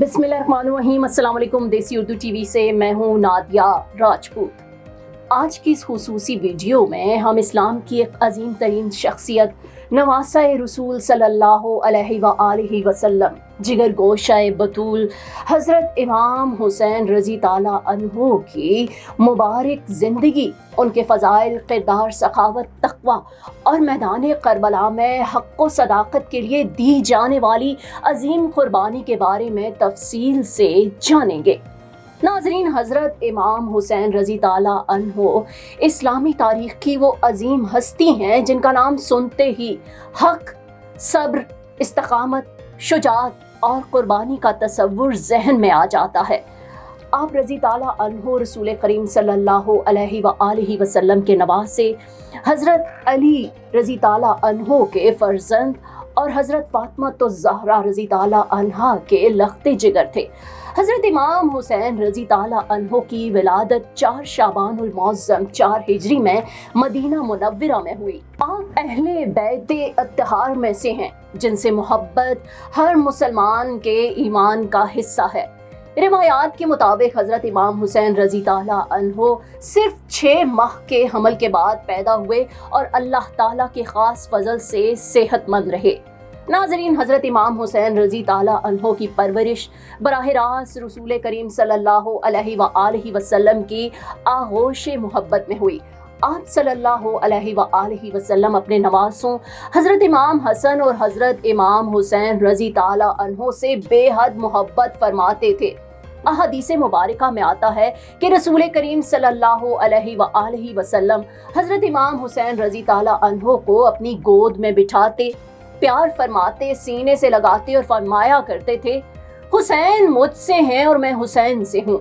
बिस्मिल्लाहिर्रहमानिर्रहीम। अस्सलाम वालेकुम। देसी उर्दू टीवी से मैं हूँ नादिया राजपूत। आज की इस खुसूसी वीडियो में हम इस्लाम की एक अजीम तरीन शख्सियत नवासा-ए रसूल सल्लल्लाहु अलैहि व आलिहि वसल्लम जिगर गोशाए बतूल हज़रत इमाम हुसैन रज़ी ताला अन्हु की मुबारक ज़िंदगी, उनके फ़ज़ाइल, किरदार, सखावत, तक़वा और मैदान करबला में हक़ व सदाक़त के लिए दी जाने वाली अजीम क़ुरबानी के बारे में तफ़सील से जानेंगे। नाज़रीन, हज़रत इमाम हुसैन रज़ी ताला अन्हु इस्लामी तारीख़ की वो अजीम हस्ती हैं जिनका नाम सुनते ही हक़, सब्र, इस्तक़ामत, शुजाअत और क़ुरबानी का तसव्वुर ज़हन में आ जाता है। आप रज़ी ताला अन्हु रसूल करीम सल्लल्लाहु अलैहि व आलिहि वसल्लम के नवासे, हज़रत अली रज़ी ताला अन्हु के फ़र्ज़ंद और हज़रत फ़ातिमा ज़हरा रज़ी ताला अन्हा के लख्ते जिगर थे। हज़रत इमाम हुसैन रज़ी ताला अन्हु की विलादत 4 शाबानुल मुअज़्ज़म 4 हिजरी में मदीना मुनव्वरा में हुई। आप अहले बैते अत्तहार में से हैं जिनसे मोहब्बत हर मुसलमान के ईमान का हिस्सा है। रिवायात के मुताबिक हज़रत इमाम हुसैन रज़ी ताला अन्हु सिर्फ 6 माह के हमल के बाद पैदा हुए और अल्लाह ताला के ख़ास फजल से सेहतमंद रहे। नाज़रीन, हज़रत इमाम हुसैन रज़ी ताला अन्हु की परवरिश बराह रास्त रसूल करीम सल्लल्लाहु अलैहि व आलिहि वसल्लम की आगोश मोहब्बत में हुई। आप सल्लल्लाहु अलैहि व आलिहि वसल्लम अपने नवासों हज़रत इमाम हसन और हज़रत इमाम हुसैन रज़ी ताला अन्हु से बेहद मोहब्बत फरमाते थे। अहादीस मुबारका में आता है कि रसूल करीम सल्लल्लाहु अलैहि व आलिहि वसल्लम हज़रत इमाम हुसैन रज़ी ताला अन्हु को अपनी गोद में बिठाते, प्यार फरमाते, सीने से लगाते और फरमाया करते थे, हुसैन मुझसे हैं और मैं हुसैन से हूँ।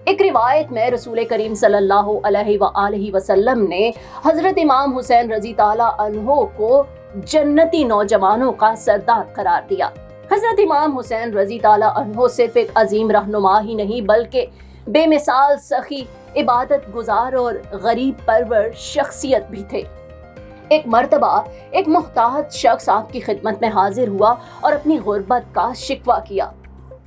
एक रिवायत में रसूल करीम सल्लल्लाहु अलैहि व आलिहि वसल्लम ने हज़रत इमाम हुसैन रज़ी ताला अन्हु को जन्नती नौजवानों का सरदार करार दिया। हज़रत इमाम हुसैन रज़ी ताला अन्हु सिर्फ एक अजीम रहनुमा ही नहीं बल्कि बेमिसाल सखी, इबादत गुजार और गरीब परवर शख्सियत भी थे। एक मर्तबा एक मुहताज शख्स आपकी खिदमत में हाजिर हुआ और अपनी गुर्बत का शिकवा किया।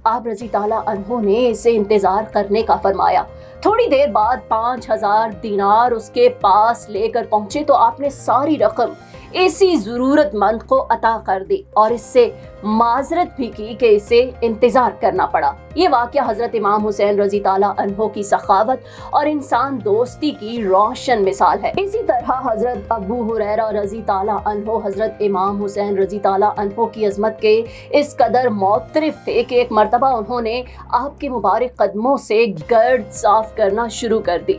आप रज़ी ताला अन्हु ने इसे इंतज़ार करने का फरमाया। थोड़ी देर बाद 5000 दीनार उसके पास लेकर पहुंचे तो आपने सारी रकम इसी ज़रूरतमंद को अता कर दी और इससे माजरत भी की कि इसे इंतज़ार करना पड़ा। ये वाक़या हज़रत इमाम हुसैन रज़ी ताला अन्हु की सखावत और इंसान दोस्ती की रोशन मिसाल है। इसी तरह हज़रत अबू हुरैरा रज़ी ताला अन्हु हज़रत इमाम हुसैन रज़ी ताला अन्हु की अज़मत के इस कदर मोतरिफ थे कि एक मरतबा उन्होंने आपके मुबारक कदमों से गर्द साफ करना शुरू कर दी।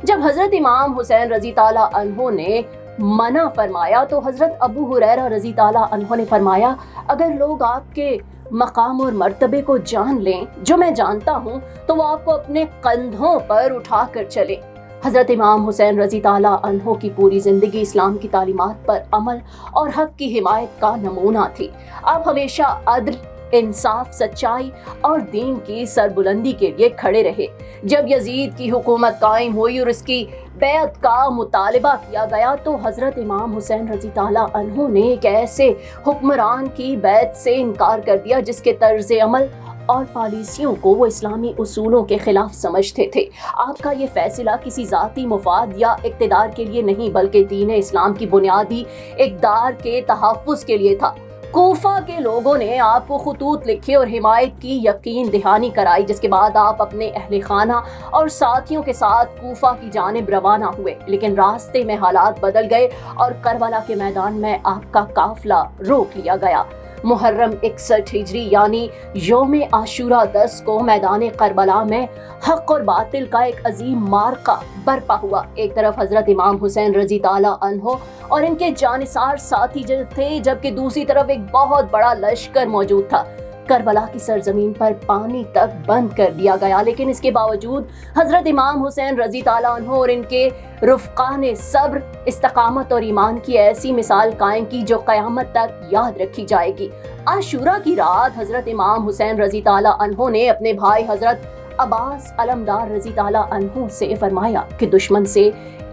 जब हज़रत इमाम हुसैन रज़ी ताला अन्हु ने मना फरमाया तो हज़रत अबू हुरैरा रज़ी ताला अन्हु ने फरमाया, अगर लोग आपके मकाम और मर्तबे को जान लें जो मैं जानता हूँ तो वो आपको अपने कंधों पर उठा कर चले। हज़रत इमाम हुसैन रज़ी ताला अन्हु की पूरी ज़िंदगी इस्लाम की तालीमात पर अमल और हक़ की हिमायत का नमूना थी। आप हमेशा अदल, इंसाफ, सच्चाई और दीन की सरबुलंदी के लिए खड़े रहे। जब यजीद की हुकूमत कायम हुई और इसकी बैत का मुतालबा किया गया तो हज़रत इमाम हुसैन रज़ी ताला अन्हु ने एक ऐसे हुक्मरान की बैत से इनकार कर दिया जिसके तर्ज़ अमल और पॉलिसियों को वो इस्लामी उसूलों के खिलाफ समझते थे। आपका ये फैसला किसी ज़ाती मुफाद या इक़्तिदार के लिए नहीं बल्कि दीन इस्लाम की बुनियादी इक़दार के तहफ़्फ़ुज़ के लिए था। कूफा के लोगों ने आपको खतूत लिखे और हिमायत की यकीन दहानी कराई, जिसके बाद आप अपने अहले खाना और साथियों के साथ कूफा की जानिब रवाना हुए। लेकिन रास्ते में हालात बदल गए और करबला के मैदान में आपका काफिला रोक लिया गया। मुहर्रम 61 हिजरी यानी यौम आशूरा 10 को मैदान करबला में हक़ और बातिल का एक अजीम मार्का बरपा हुआ। एक तरफ हज़रत इमाम हुसैन रज़ी ताला अन्हु और इनके जानिसार साथी थे, जबकि दूसरी तरफ एक बहुत बड़ा लश्कर मौजूद था। करबला की सरजमीन पर पानी तक बंद कर दिया गया, लेकिन इसके बावजूद हज़रत इमाम हुसैन रज़ी ताला अन्हु और इनके रुफ़क़ा ने सब्र, इस्तक़ामत और ईमान की ऐसी मिसाल कायम की जो क़यामत तक याद रखी जाएगी। आशूरा की रात हज़रत इमाम हुसैन रज़ी ताला अन्हु ने अपने भाई हज़रत अब्बास अलमदार रज़ी ताला अन्हु से फरमाया कि दुश्मन से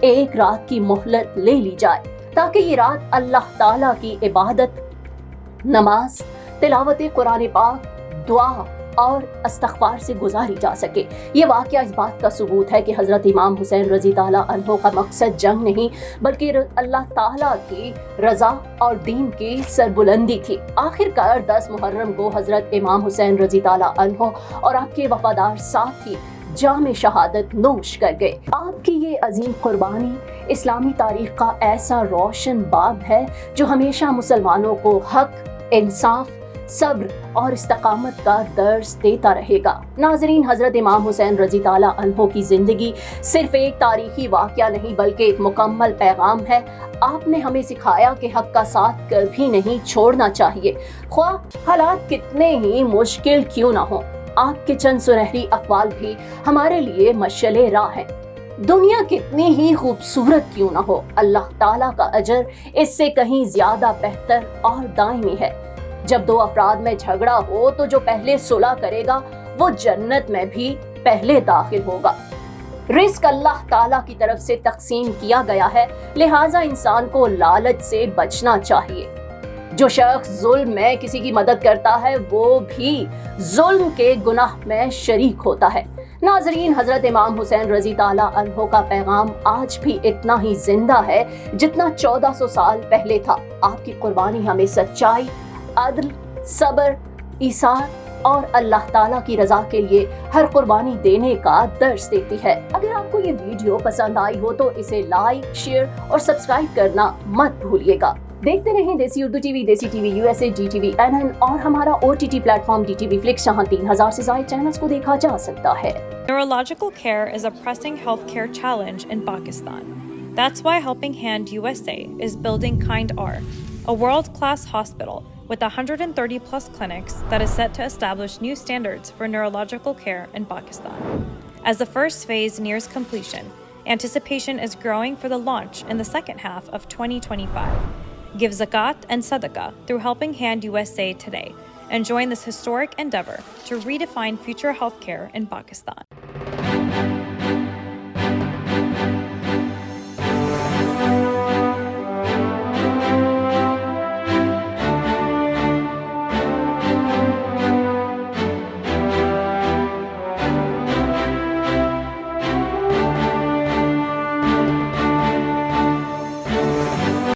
एक रात की मोहलत ले ली जाए ताकि ये रात अल्लाह ताला की इबादत, नमाज, तिलावत कुरान पाक, दुआ اور استغفار سے گزاری جا سکے۔ یہ واقعہ اس بات کا ثبوت ہے کہ حضرت امام حسین رضی تعالیٰ عنہ کا مقصد جنگ نہیں بلکہ اللہ تعالیٰ کی رضا اور دین کی سربلندی تھی۔ آخر کار 10 محرم کو حضرت امام حسین رضی تعالیٰ عنہ اور آپ کے وفادار ساتھی جام شہادت نوش کر گئے۔ آپ کی یہ عظیم قربانی اسلامی تاریخ کا ایسا روشن باب ہے جو ہمیشہ مسلمانوں کو حق، انصاف، صبر اور استقامت کا درس دیتا رہے گا۔ ناظرین، حضرت امام حسین رضی تعالیٰ عنہ کی زندگی صرف ایک تاریخی واقعہ نہیں بلکہ ایک مکمل پیغام ہے۔ آپ نے ہمیں سکھایا کہ حق کا ساتھ کبھی نہیں چھوڑنا چاہیے، خواہ حالات کتنے ہی مشکل کیوں نہ ہوں۔ آپ کے چند سنہری اقوال بھی ہمارے لیے مشعل راہ ہیں۔ دنیا کتنی ہی خوبصورت کیوں نہ ہو، اللہ تعالیٰ کا اجر اس سے کہیں زیادہ بہتر اور دائمی ہے۔ جب دو افراد میں جھگڑا ہو تو جو پہلے صلح کرے گا وہ جنت میں بھی پہلے داخل ہوگا۔ رزق اللہ تعالیٰ کی طرف سے تقسیم کیا گیا ہے، لہٰذا انسان کو لالچ سے بچنا چاہیے۔ جو شخص ظلم میں کسی کی مدد کرتا ہے وہ بھی ظلم کے گناہ میں شریک ہوتا ہے۔ ناظرین، حضرت امام حسین رضی تعالیٰ عنہ کا پیغام آج بھی اتنا ہی زندہ ہے جتنا 1400 سال پہلے تھا۔ آپ کی قربانی ہمیں سچائی، عدل، صبر، ایثار اور اللہ تعالیٰ کی رضا کے لیے ہر قربانی دینے کا درس دیتی ہے۔ اگر آپ کو یہ ویڈیو پسند آئی ہو تو اسے لائک، شیئر اور سبسکرائب کرنا مت بھولیے گا۔ دیکھتے رہیں دیسی اردو ٹی وی، دیسی T V USA، GTV NN اور ہمارا OTT plate form DTV Flix، جہاں 3000 سے زائد چینلز کو دیکھا جا سکتا ہے۔ Neurological care is a pressing healthcare challenge in Pakistan. That's why Helping Hand USA is building Kind R, a world-class hospital with 130 plus clinics that is set to establish new standards for neurological care in Pakistan. As the first phase nears completion, anticipation is growing for the launch in the second half of 2025. Give zakat and sadaqah through Helping Hand USA today and join this historic endeavor to redefine future healthcare in Pakistan.